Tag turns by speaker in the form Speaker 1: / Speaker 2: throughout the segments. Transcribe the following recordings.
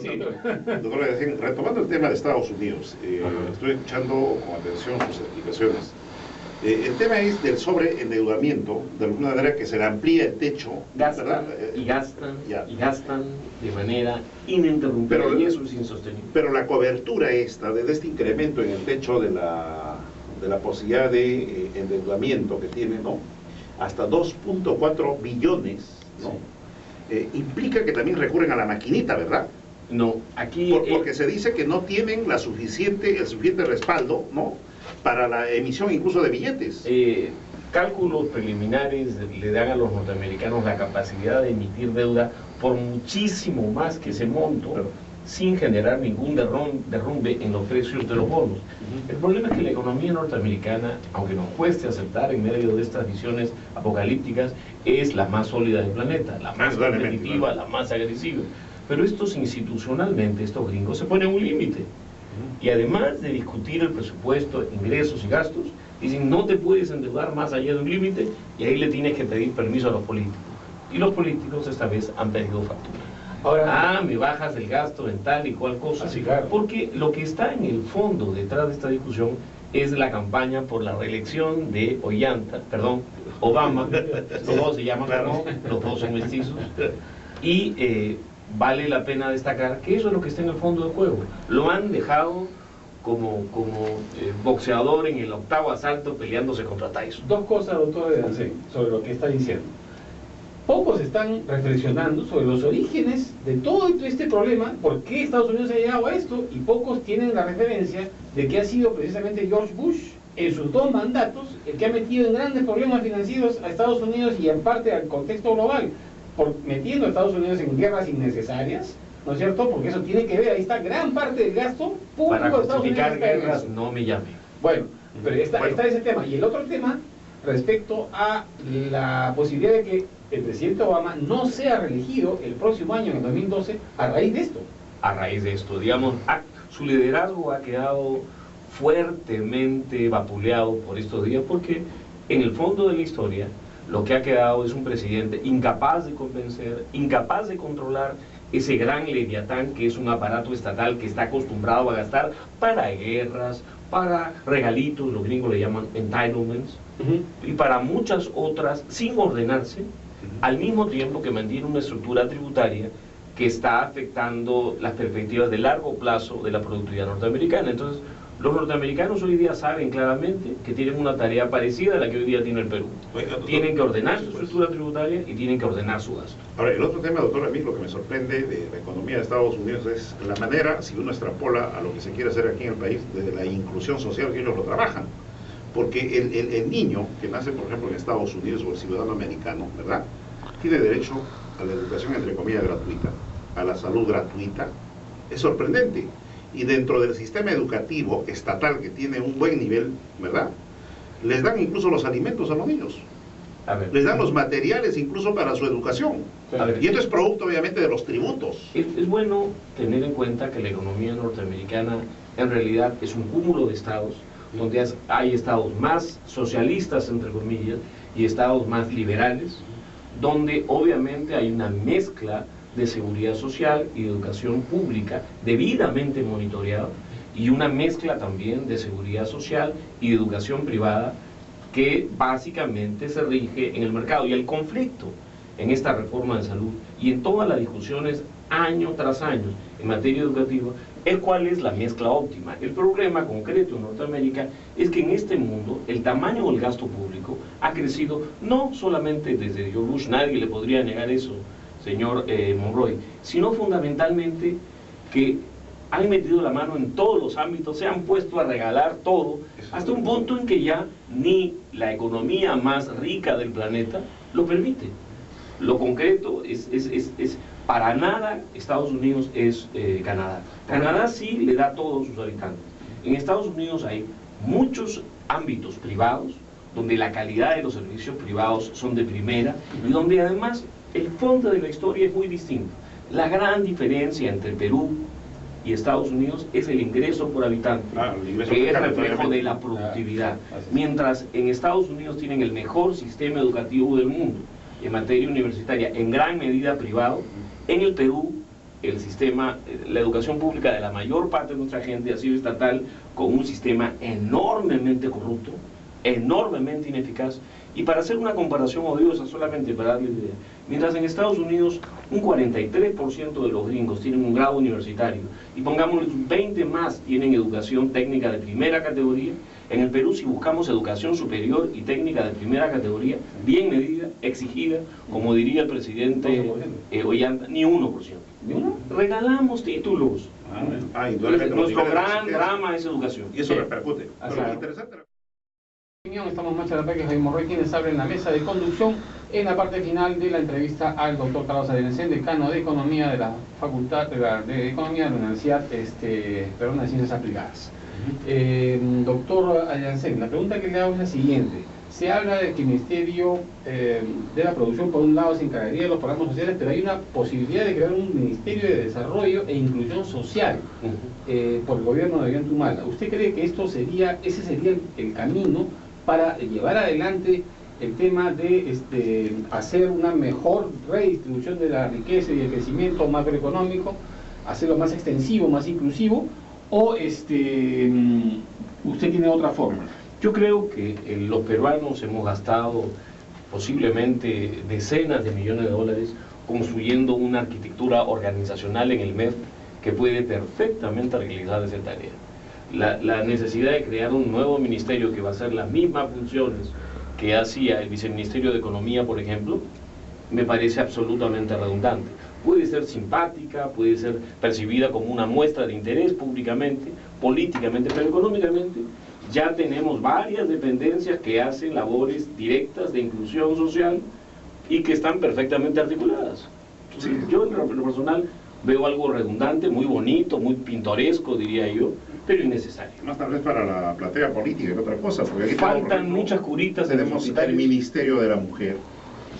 Speaker 1: Doctor Yacine, retomando el tema de Estados Unidos, estoy escuchando con atención sus explicaciones. El tema es del sobreendeudamiento, de alguna manera que se le amplía el techo.
Speaker 2: Gastan y gastan de manera ininterrumpida,
Speaker 1: pero,
Speaker 2: y eso es insostenible.
Speaker 1: Pero la cobertura esta, de este incremento en el techo de la posibilidad de endeudamiento que tiene, ¿no?, hasta 2.4 billones, ¿no?, sí, implica que también recurren a la maquinita, ¿verdad?
Speaker 2: No, aquí...
Speaker 1: porque se dice que no tienen el suficiente respaldo, ¿no?, para la emisión incluso de billetes.
Speaker 2: Cálculos preliminares le dan a los norteamericanos la capacidad de emitir deuda por muchísimo más que ese monto, sin generar ningún derrumbe en los precios de los bonos. El problema es que la economía norteamericana, aunque nos cueste aceptar en medio de estas visiones apocalípticas, es la más sólida del planeta, la más competitiva, la más agresiva. Pero estos institucionalmente, estos gringos, se ponen un límite. Y además de discutir el presupuesto, ingresos y gastos, dicen no te puedes endeudar más allá de un límite, y ahí le tienes que pedir permiso a los políticos. Y los políticos esta vez han pedido factura. Ahora, me bajas el gasto en tal y cual cosa.
Speaker 3: Así, claro.
Speaker 2: Porque lo que está en el fondo detrás de esta discusión es la campaña por la reelección de Obama. Los dos se llaman como, los dos son mestizos. Y vale la pena destacar que eso es lo que está en el fondo del juego. Lo han dejado como boxeador en el 8º asalto peleándose contra Tyson.
Speaker 3: Dos cosas, doctor Yacine, sobre lo que está diciendo. Pocos están reflexionando sobre los orígenes de todo este problema, por qué Estados Unidos ha llegado a esto, y pocos tienen la referencia de que ha sido precisamente George Bush, en sus 2 mandatos, el que ha metido en grandes problemas financieros a Estados Unidos y en parte al contexto global, metiendo a Estados Unidos en guerras innecesarias, ¿no es cierto? Porque eso tiene que ver, ahí está gran parte del gasto público
Speaker 2: de
Speaker 3: Estados Unidos.
Speaker 2: Para justificar guerras, no me llame.
Speaker 3: Bueno, pero está ese tema. Y el otro tema, respecto a la posibilidad de que el presidente Obama no sea reelegido el próximo año, en el 2012, a raíz de esto.
Speaker 2: A raíz de esto, digamos, su liderazgo ha quedado fuertemente vapuleado por estos días, porque en el fondo de la historia lo que ha quedado es un presidente incapaz de convencer, incapaz de controlar ese gran leviatán que es un aparato estatal que está acostumbrado a gastar para guerras, para regalitos, los gringos le llaman entitlements, y para muchas otras, sin ordenarse, al mismo tiempo que mantiene una estructura tributaria que está afectando las perspectivas de largo plazo de la productividad norteamericana. Entonces, los norteamericanos hoy día saben claramente que tienen una tarea parecida a la que hoy día tiene el Perú. Tienen que ordenar su estructura tributaria y tienen que ordenar su gasto.
Speaker 1: Ahora, el otro tema, doctor, a mí lo que me sorprende de la economía de Estados Unidos es la manera, si uno extrapola a lo que se quiere hacer aquí en el país, de la inclusión social que ellos lo trabajan. Porque el niño que nace, por ejemplo, en Estados Unidos, o el ciudadano americano, ¿verdad?, tiene derecho a la educación, entre comillas, gratuita, a la salud gratuita. Es sorprendente. Y dentro del sistema educativo estatal, que tiene un buen nivel, ¿verdad?, les dan incluso los alimentos a los niños. Les dan los materiales incluso para su educación. Y esto es producto, obviamente, de los tributos.
Speaker 2: Es bueno tener en cuenta que la economía norteamericana en realidad es un cúmulo de estados, donde hay estados más socialistas, entre comillas, y estados más liberales, donde obviamente hay una mezcla de seguridad social y educación pública debidamente monitoreada, y una mezcla también de seguridad social y de educación privada que básicamente se rige en el mercado. Y el conflicto en esta reforma de salud y en todas las discusiones año tras año en materia educativa es cuál es la mezcla óptima. El problema concreto en Norteamérica es que en este mundo el tamaño del gasto público ha crecido no solamente desde George Bush, nadie le podría negar eso, señor Monroy, sino fundamentalmente que han metido la mano en todos los ámbitos, se han puesto a regalar todo, hasta un punto en que ya ni la economía más rica del planeta lo permite. Lo concreto es para nada Estados Unidos es Canadá. Canadá sí le da a todos sus habitantes. En Estados Unidos hay muchos ámbitos privados, donde la calidad de los servicios privados son de primera, y donde además el fondo de la historia es muy distinto. La gran diferencia entre Perú y Estados Unidos es el ingreso por habitante, que es reflejo de la productividad. Mientras en Estados Unidos tienen el mejor sistema educativo del mundo en materia universitaria, en gran medida privado, en el Perú el sistema, la educación pública de la mayor parte de nuestra gente ha sido estatal, con un sistema enormemente corrupto, enormemente ineficaz. Y para hacer una comparación odiosa, solamente para darle idea, mientras en Estados Unidos un 43% de los gringos tienen un grado universitario, y pongámosle 20 más tienen educación técnica de primera categoría, en el Perú, si buscamos educación superior y técnica de primera categoría, bien medida, exigida, como diría el presidente Ollanta, ni 1%.
Speaker 3: ¿Ni uno?
Speaker 2: Regalamos títulos. Nuestro gran drama es educación.
Speaker 1: Y eso repercute.
Speaker 3: Pero
Speaker 1: interesante.
Speaker 3: Estamos en Marcha de Ataque, Jaime Monroy, quienes abren la mesa de conducción en la parte final de la entrevista al doctor Carlos Allanacén, decano de Economía de la Facultad de Economía de la Universidad de Ciencias Aplicadas. Doctor Allanacén, la pregunta que le hago es la siguiente. Se habla de que el Ministerio de la Producción, por un lado, se encargaría de los programas sociales, pero hay una posibilidad de crear un Ministerio de Desarrollo e Inclusión Social por el gobierno de Ollanta. ¿Usted cree que ese sería el camino para llevar adelante el tema de hacer una mejor redistribución de la riqueza y el crecimiento macroeconómico, hacerlo más extensivo, más inclusivo, o usted tiene otra forma?
Speaker 2: Yo creo que los peruanos hemos gastado posiblemente decenas de millones de dólares construyendo una arquitectura organizacional en el MEF que puede perfectamente realizar esa tarea. La necesidad de crear un nuevo ministerio que va a hacer las mismas funciones que hacía el Viceministerio de Economía, por ejemplo, me parece absolutamente redundante. Puede ser simpática, puede ser percibida como una muestra de interés públicamente, políticamente, pero económicamente ya tenemos varias dependencias que hacen labores directas de inclusión social y que están perfectamente articuladas. Entonces, yo en lo personal veo algo redundante, muy bonito, muy pintoresco, diría yo, pero innecesario.
Speaker 1: Más tal vez para la platea política que otra cosa, porque aquí
Speaker 2: faltan muchas curitas.
Speaker 1: Tenemos el Ministerio de la Mujer,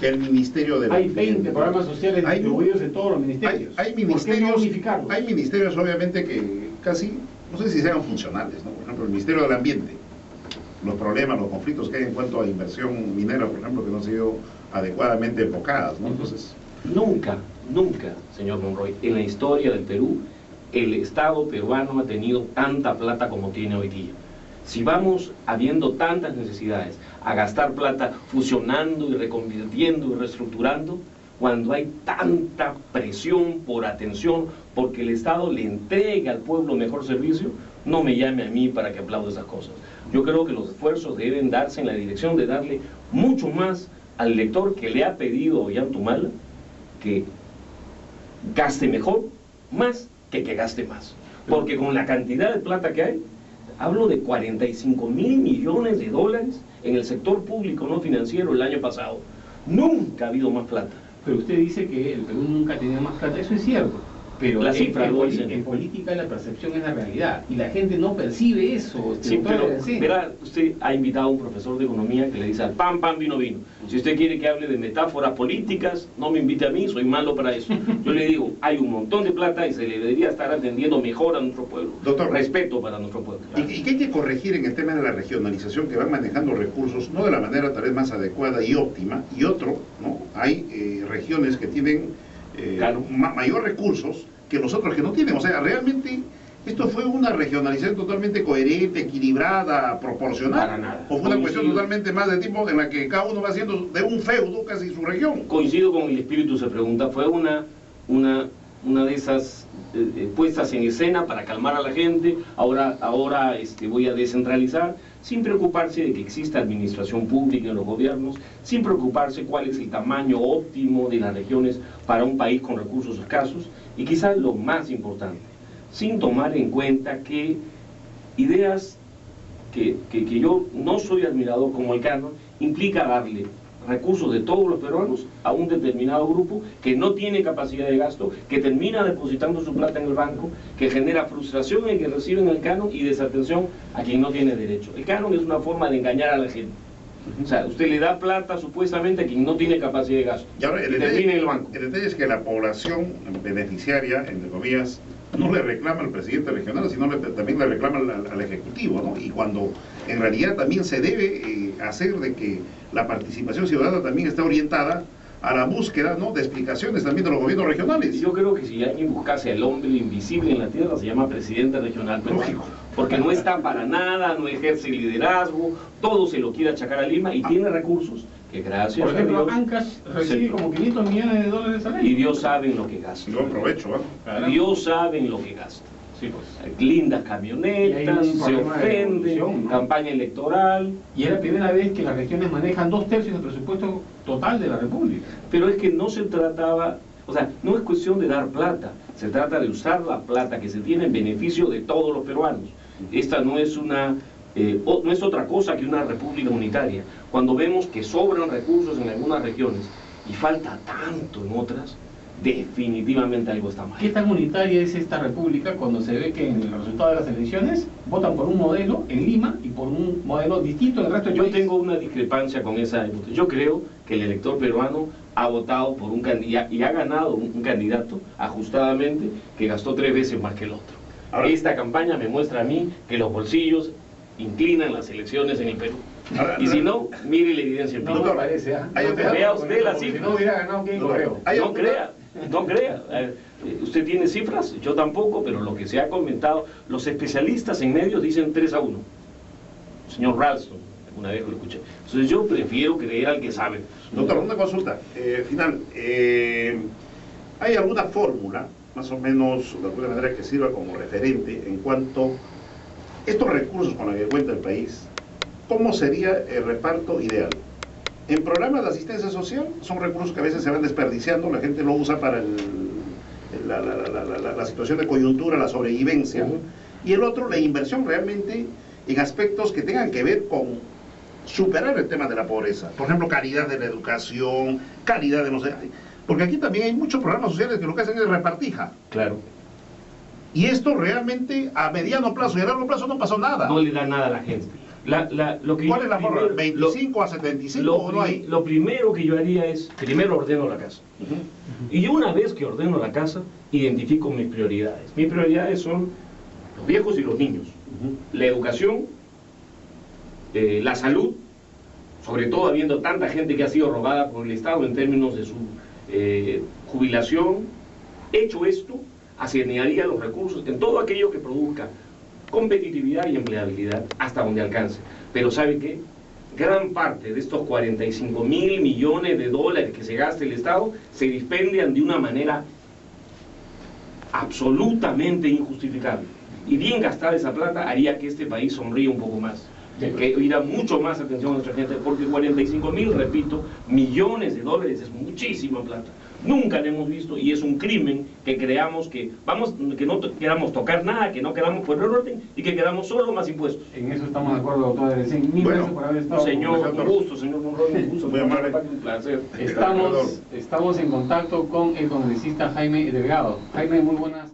Speaker 1: el Ministerio de la...
Speaker 3: Hay 20 programas sociales distribuidos en todos los ministerios.
Speaker 1: Hay ministerios obviamente que casi, no sé si sean funcionales, ¿no? Por ejemplo, el Ministerio del Ambiente, los problemas, los conflictos que hay en cuanto a inversión minera, por ejemplo, que no han sido adecuadamente enfocadas, ¿no? Entonces...
Speaker 2: Nunca, señor Monroy, en la historia del Perú, el Estado peruano ha tenido tanta plata como tiene hoy día. Si vamos habiendo tantas necesidades a gastar plata fusionando y reconvirtiendo y reestructurando, cuando hay tanta presión por atención, porque el Estado le entrega al pueblo mejor servicio, no me llame a mí para que aplaude esas cosas. Yo creo que los esfuerzos deben darse en la dirección de darle mucho más al lector que le ha pedido Ollanta Humala, que gaste mejor, más que gaste más. Porque con la cantidad de plata que hay, hablo de 45.000 millones de dólares en el sector público no financiero el año pasado. Nunca ha habido más plata.
Speaker 3: Pero usted dice que el Perú nunca ha tenido más plata, eso es cierto. Pero en política la percepción es la realidad y la gente no percibe eso.
Speaker 2: Sí, pero verá, usted ha invitado a un profesor de economía que le dice al pan, pan, vino, vino. Si usted quiere que hable de metáforas políticas, no me invite a mí, soy malo para eso. Yo le digo, hay un montón de plata y se le debería estar atendiendo mejor a nuestro pueblo.
Speaker 1: Doctor,
Speaker 2: respeto para nuestro pueblo.
Speaker 1: ¿Y qué hay que corregir en el tema de la regionalización, que van manejando recursos no de la manera tal vez más adecuada y óptima? Y otro, ¿no? Hay regiones que tienen mayor recursos que los otros que no tienen. O sea, realmente esto fue una regionalización totalmente coherente, equilibrada, proporcional.
Speaker 2: Para nada.
Speaker 1: O fue una cuestión totalmente más de tipo en la que cada uno va haciendo de un feudo casi su región.
Speaker 2: Coincido con el espíritu, se pregunta, fue una de esas puestas en escena para calmar a la gente. Ahora voy a descentralizar, sin preocuparse de que exista administración pública en los gobiernos, sin preocuparse cuál es el tamaño óptimo de las regiones para un país con recursos escasos, y quizás lo más importante, sin tomar en cuenta que ideas que yo no soy admirador como el Cano, implica darle recursos de todos los peruanos a un determinado grupo que no tiene capacidad de gasto, que termina depositando su plata en el banco, que genera frustración en el que reciben el canon y desatención a quien no tiene derecho. El canon es una forma de engañar a la gente. O sea, usted le da plata supuestamente a quien no tiene capacidad de gasto.
Speaker 1: Y ahora
Speaker 2: termina en el banco.
Speaker 1: El detalle es que la población beneficiaria, entre comillas, no le reclama al presidente regional, sino también le reclama al Ejecutivo, ¿no? Y cuando en realidad también se debe hacer de que la participación ciudadana también está orientada a la búsqueda, ¿no?, de explicaciones también de los gobiernos regionales.
Speaker 2: Yo creo que si alguien buscase al hombre invisible en la tierra, se llama presidente regional peruano.
Speaker 1: Lógico.
Speaker 2: Porque no está para nada, no ejerce liderazgo, todo se lo quiere achacar a Lima y tiene recursos que gracias
Speaker 3: Por ejemplo,
Speaker 2: a Dios,
Speaker 3: Ancash recibe como 500 millones de dólares al año.
Speaker 2: y Dios sabe en lo que gasta.
Speaker 1: Yo aprovecho, ¿no?
Speaker 3: Caramba.
Speaker 2: Dios sabe en lo que gasta.
Speaker 3: Sí, pues.
Speaker 2: Lindas
Speaker 3: Y hay
Speaker 2: camionetas,
Speaker 3: un
Speaker 2: se
Speaker 3: problema de
Speaker 2: ofende,
Speaker 3: corrupción, ¿no?
Speaker 2: campaña electoral.
Speaker 3: Y es la primera vez que las regiones manejan 2/3 del presupuesto total de la República.
Speaker 2: Pero es que no se trataba, o sea, no es cuestión de dar plata, se trata de usar la plata que se tiene en beneficio de todos los peruanos. Esta no es no es otra cosa que una república unitaria. Cuando vemos que sobran recursos en algunas regiones y falta tanto en otras, definitivamente algo está mal.
Speaker 3: ¿Qué tan unitaria es esta república cuando se ve que en el resultado de las elecciones votan por un modelo en Lima y por un modelo distinto en el resto del
Speaker 2: Yo
Speaker 3: país?
Speaker 2: tengo una discrepancia con esa. Yo creo que el elector peruano ha votado por un candidato y ha ganado un candidato ajustadamente que gastó 3 veces más que el otro.
Speaker 1: Ahora-
Speaker 2: Esta campaña me muestra a mí que los bolsillos inclinan las elecciones en el Perú.
Speaker 1: Ahora-
Speaker 2: Y si no, mire la evidencia
Speaker 3: No
Speaker 2: empírica.
Speaker 3: me parece, ¿ah?
Speaker 1: Hay
Speaker 3: No
Speaker 1: otra-
Speaker 3: te
Speaker 2: vea
Speaker 3: hagas
Speaker 2: usted
Speaker 3: con
Speaker 2: la
Speaker 3: eso, porque
Speaker 2: cifra.
Speaker 3: Si no hubiera ganado, ¿quién
Speaker 1: Doctor,
Speaker 3: correo?
Speaker 1: hay
Speaker 2: No
Speaker 1: otra-
Speaker 2: crea, no crea. Usted tiene cifras, yo tampoco, pero lo que se ha comentado, los especialistas en medios dicen 3-1. El señor Ralston, una vez lo escuché. Entonces yo prefiero creer al que sabe.
Speaker 1: Doctor, una consulta final. ¿Hay alguna fórmula, más o menos, de alguna manera, que sirva como referente en cuanto a estos recursos con los que cuenta el país? ¿Cómo sería el reparto ideal? En programas de asistencia social son recursos que a veces se van desperdiciando, la gente lo usa para la situación de coyuntura, la sobrevivencia. Y el otro, la inversión realmente en aspectos que tengan que ver con superar el tema de la pobreza. Por ejemplo, calidad de la educación, calidad de no sé. Porque aquí también hay muchos programas sociales que lo que hacen es repartija.
Speaker 2: Claro.
Speaker 1: Y esto realmente a mediano plazo y a largo plazo no pasó nada.
Speaker 2: No le da nada a la gente. Lo que
Speaker 1: ¿Cuál
Speaker 2: yo
Speaker 1: es la fórmula?
Speaker 2: primero-
Speaker 1: ¿25 a 75
Speaker 2: lo,
Speaker 1: o no hay?
Speaker 2: lo primero que yo haría es, primero ordeno la casa.
Speaker 1: Ujú.
Speaker 2: Y una vez que ordeno la casa, identifico mis prioridades. Mis prioridades son los viejos y los niños. La educación, la salud, sobre todo habiendo tanta gente que ha sido robada por el Estado en términos de su jubilación. Hecho esto, asignaría los recursos en todo aquello que produzca competitividad y empleabilidad hasta donde alcance. Pero ¿sabe qué? Gran parte de estos 45.000 millones de dólares que se gasta el Estado se dispendian de una manera absolutamente injustificable. Y bien gastada esa plata haría que este país sonríe un poco más, que hubiera mucho más atención a nuestra gente, porque 45.000, repito, millones de dólares es muchísima plata. Nunca la hemos visto y es un crimen que creamos que no queramos tocar nada, que no queramos poner orden y que queramos solo más impuestos.
Speaker 3: En eso estamos de acuerdo, doctor Edelstein. Mil
Speaker 1: Bueno,
Speaker 3: gracias por haber estado
Speaker 2: Señor,
Speaker 3: con
Speaker 2: un
Speaker 3: nosotros.
Speaker 2: gusto, señor Monroy, un gusto,
Speaker 1: Muy amable.
Speaker 2: un placer.
Speaker 3: Estamos en contacto con el congresista Jaime Delgado. Jaime, muy buenas